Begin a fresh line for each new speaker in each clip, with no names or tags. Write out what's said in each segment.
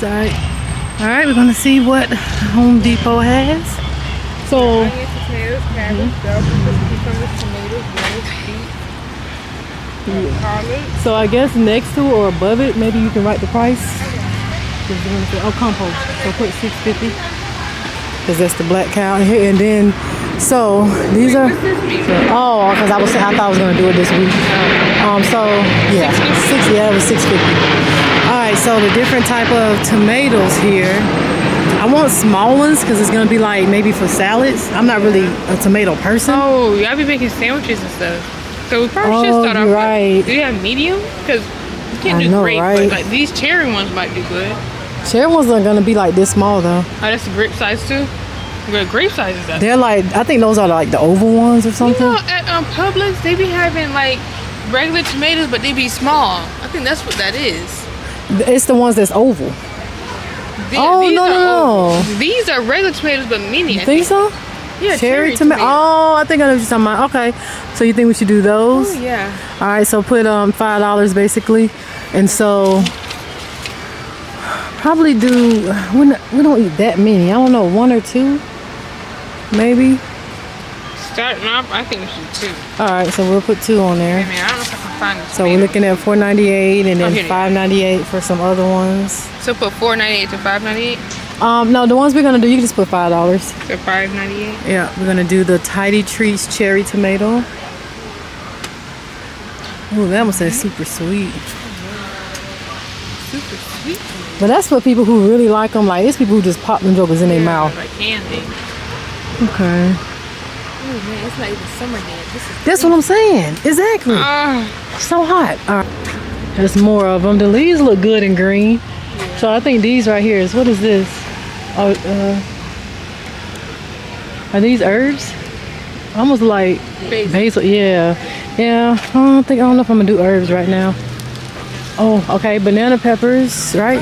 side. All right, we're gonna see what Home Depot has. So,
Onions, potatoes, cabbage, bell peppers, cucumbers, tomatoes, lettuce, beet, collard.
so I guess next to or above it, maybe you can write the price. Oh, compost. So put $6.50 because that's the black cow here. And then, so these are. Oh, because I thought I was gonna do it this week. So yeah, it was $6.50. All right, so the different type of tomatoes here. I want small ones because it's gonna be like maybe for salads. I'm not really a tomato person.
Oh, y'all be making sandwiches and stuff. So we probably should start off
right.
with, do you have medium? Because you can't do grape, but like these cherry ones might do good.
Cherry ones are gonna be like this small though.
Oh, that's the grape size too? What grape size is that?
They're like, I think those are like the oval ones or something.
You know, at Publix, they be having like regular tomatoes, but they be small. I think that's what that is.
It's the ones that's oval.
Yeah,
oh, no.
These are regular tomatoes, but mini.
You think so?
Yeah,
cherry tomato. Oh, I think I know what you're talking about. Okay, so you think we should do those?
Oh, yeah.
All right, so put $5 basically, and so probably do. We don't eat that many. I don't know, 1 or 2, maybe.
Starting off, I think we should do 2.
All right, so we'll put 2 on there.
I mean, I don't know if I can find this.
So we're looking at $4.98 and then $5.98 for some other ones.
So put $4.98 to $5.98.
No, the ones we're gonna do, you can just put $5.
So $5.98.
Yeah, we're gonna do the Tidy Treats cherry tomato. Ooh, that one says super sweet.
Super sweet.
But that's for people who really like them. Like, it's people who just pop them jokers in their mouth.
Like candy.
Okay.
Oh man, it's not even summer yet.
That's what I'm saying. Exactly. So hot. All right. There's more of them. The leaves look good in green. Yeah. So I think these right here is, what is this? Oh, are these herbs? Almost like basil. Yeah. Yeah. I don't know if I'm gonna do herbs right now. Oh, okay. Banana peppers, right?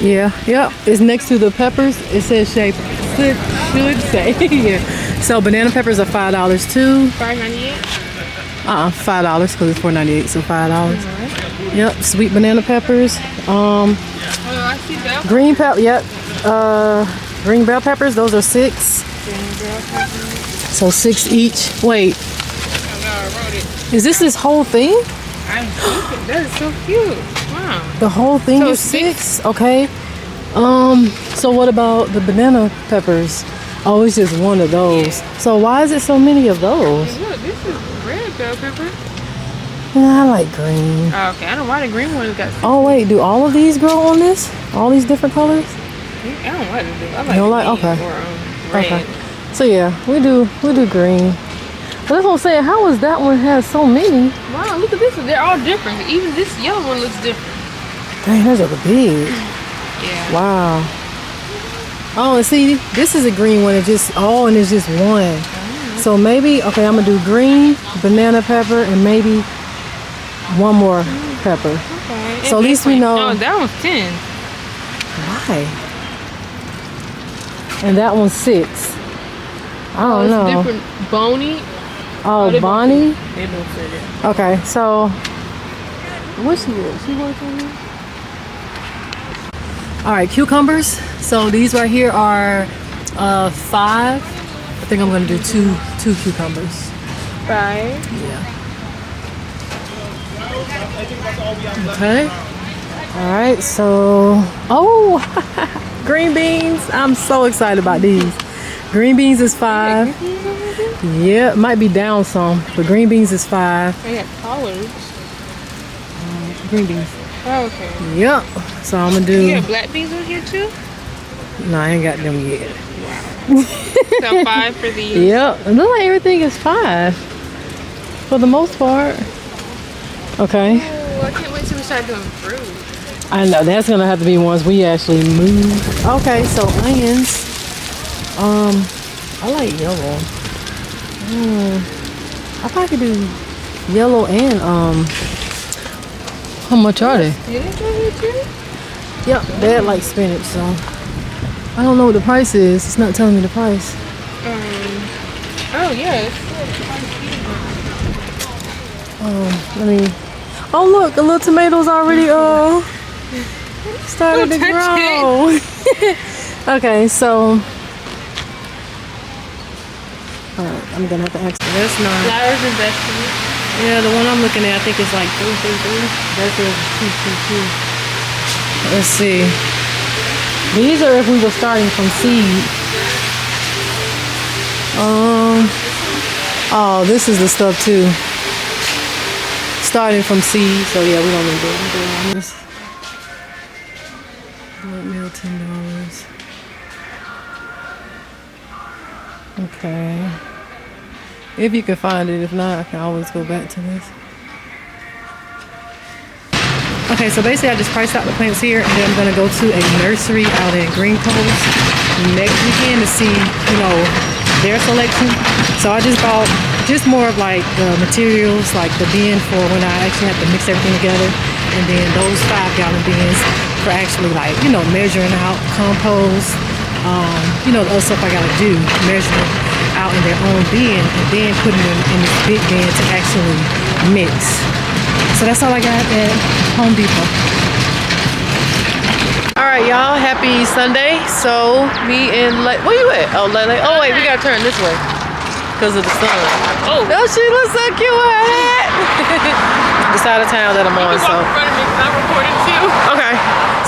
Yeah. Yep. It's next to the peppers. It says shape. Should say. Yeah. So banana peppers are $5 too.
$5.98.
$5 because it's $4.98. So $5. Yep. Sweet banana peppers.
I see bell.
Green pepper. Yep. Green bell peppers. Those are $6.
Green bell peppers.
So $6 each. Wait.
I wrote it.
Is this whole thing?
I'm thinking that is so cute. Wow.
The whole thing
So
is $6. Okay. So what about the banana peppers? Oh, it's just one of those. Yeah. So why is it so many of those?
Hey, look, this is red bell pepper.
Yeah, I like green.
Oh, okay, I don't know why the green one got.
Oh wait, do all of these grow on this? All these different colors?
I don't like them. I like
you don't like? Okay.
Or, red.
Okay. So yeah, we do green. But that's what I'm saying. How is that one has so many?
Wow, look at this. They're all different. Even this yellow one looks different.
Dang, those are big.
Yeah.
Wow. Oh, and see, this is a green one. It's just and it's just one. So maybe okay, I'm gonna do green, banana pepper, and maybe one more pepper.
Okay.
So at least we know.
Oh, that one's 10.
Why? And that one's 6. I don't know.
Different. Bony.
Oh, Bonnie.
They both said it.
Okay, so what she works on me? All right, cucumbers. So these right here are 5. I think I'm gonna do two cucumbers.
5.
Yeah. Okay. All right, so green beans. I'm so excited about these. Green beans is 5. Yeah, it might be down some, but green beans is 5.
They have collards.
Green beans.
Oh, okay.
Yep. So I'm gonna do.
You got black beans on here too?
No, I ain't got them yet.
So 5 for these.
Yep. It looks like everything is 5 for the most part. Okay.
Oh, I can't wait till we start doing fruit.
I know that's gonna have to be ones we actually move. Okay, so onions. I like yellow. I probably could do yellow and how much are they?
Spinach on here too?
Yep, they're like spinach, so I don't know what the price is. It's not telling me the price.
Oh yes.
Let me. Oh look, the little tomatoes already. started to
Don't touch
grow. Okay, so alright, I'm gonna have to ask. That's not.
Flowers and vegetables.
Yeah, the one I'm looking at, I think it's like 333. That's a 222. Let's see. These are if we were starting from seed. Oh, this is the stuff too. Starting from seed, so yeah, we don't need that. Oatmeal, $10. Okay. If you can find it, if not, I can always go back to this. Okay, so basically I just priced out the plants here, and then I'm gonna go to a nursery out in Green Coast next weekend to see, you know, their selection. So I just bought just more of like the materials, like the bin for when I actually have to mix everything together, and then those 5-gallon bins for actually like, you know, measuring out compost, you know, the other stuff I gotta do, measuring out in their own bin, and then putting them in this big bin to actually mix. So that's all I got at Home Depot. All right, y'all, happy Sunday. So me and where you at? Oh, Lele. Oh wait, we gotta turn this way because of the sun. Oh, she looks so cute with her hat. The side of town that I'm on. So.
I'm recording too.
Okay.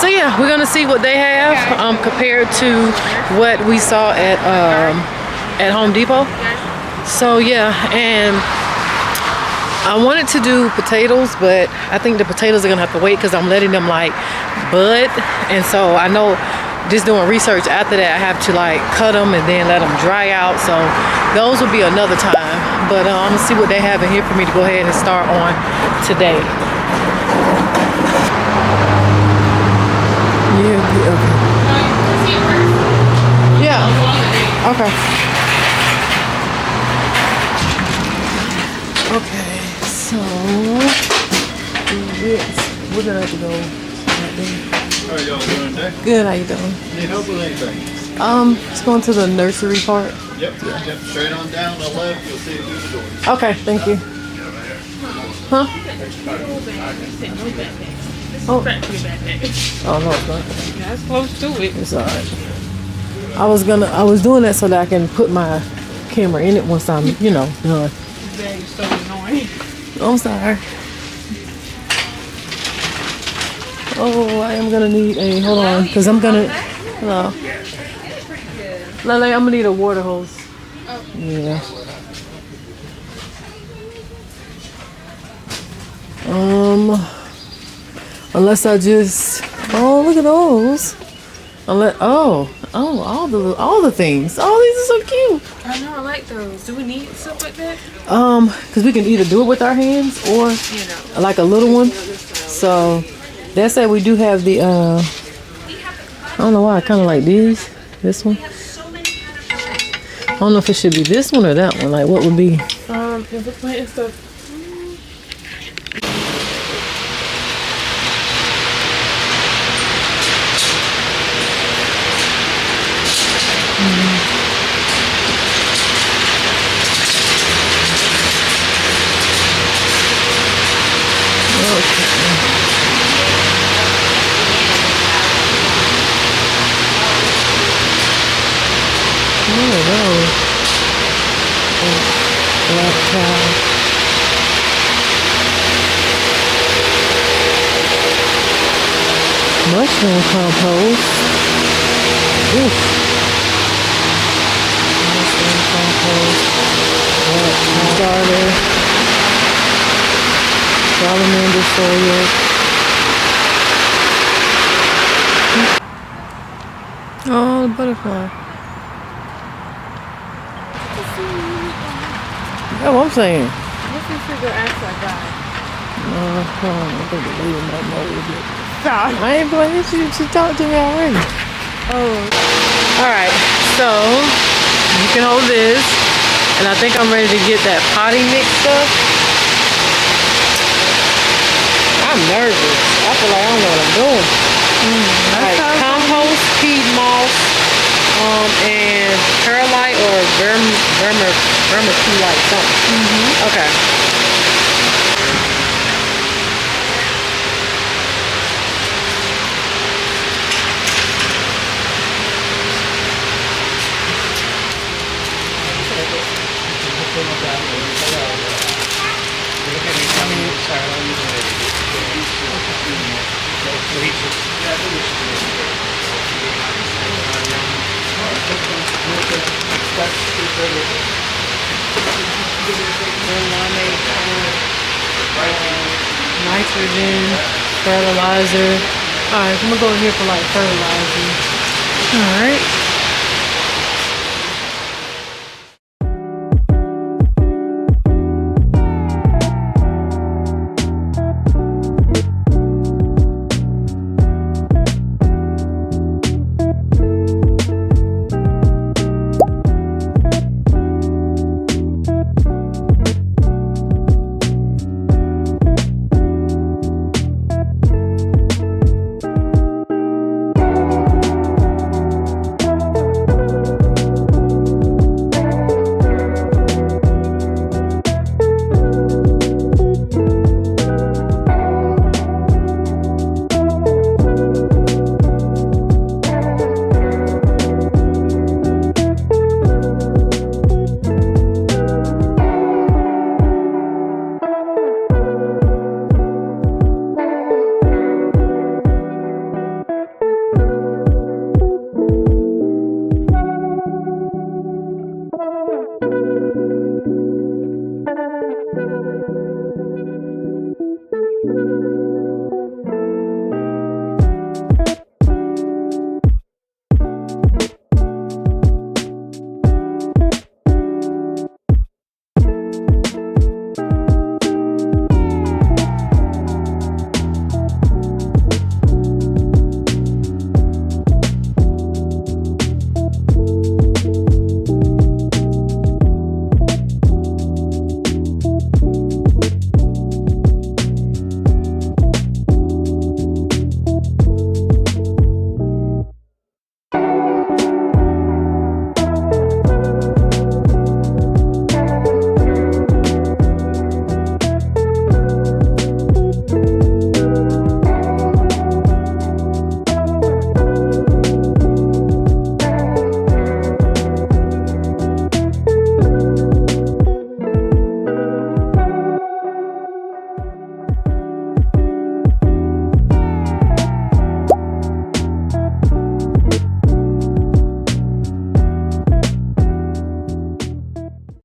So yeah, we're gonna see what they have compared to what we saw at Home Depot. So yeah, and I wanted to do potatoes, but I think the potatoes are gonna have to wait because I'm letting them like bud, and so I know just doing research after that I have to like cut them and then let them dry out. So those will be another time. But I'm gonna see what they have in here for me to go ahead and start on today. Yeah. Okay. Yeah. Okay. Okay. So we're gonna have to go right there.
How are y'all doing today?
Good, how you doing?
Need help with anything?
Just going to the nursery part.
Yep. Yep. Straight on down the left, you'll see it through the door.
Okay, thank you. Huh? Oh. Oh no, it's not.
That's close to it.
It's alright. I was doing that so that I can put my camera in it once I'm, you know, done.
That is so annoying.
I'm sorry. Oh, I am gonna need a, hold on, because I'm gonna, hello. Lele, I'm gonna need a water hose.
Oh.
Yeah. Unless I just, oh, look at those. Unless, all the things. Oh, these are so cute.
I know, I like those. Do we need stuff like that?
Because we can either do it with our hands or
You know.
like a little one. So that said, we do have the I don't know why I kind of like these. This one. I don't know if it should be this one or that one. Like, what would be?
If we're planting stuff.
Black cow. Mushroom compost. Oof. Mushroom compost. Black cow starter. Salamander soil. Oh, the butterfly. That's what I'm saying.
What's this sugar after I got?
I think the lady might know a little bit.
Stop.
I ain't playing. She talked to me already.
Oh.
Alright, so you can hold this. And I think I'm ready to get that potting mix stuff. I'm nervous. I feel like I don't know what I'm doing. Like compost, peat moss, and perlite or vermiculite something. Okay. Nitrogen, fertilizer. Alright, I'm gonna go in here for like fertilizer. Alright.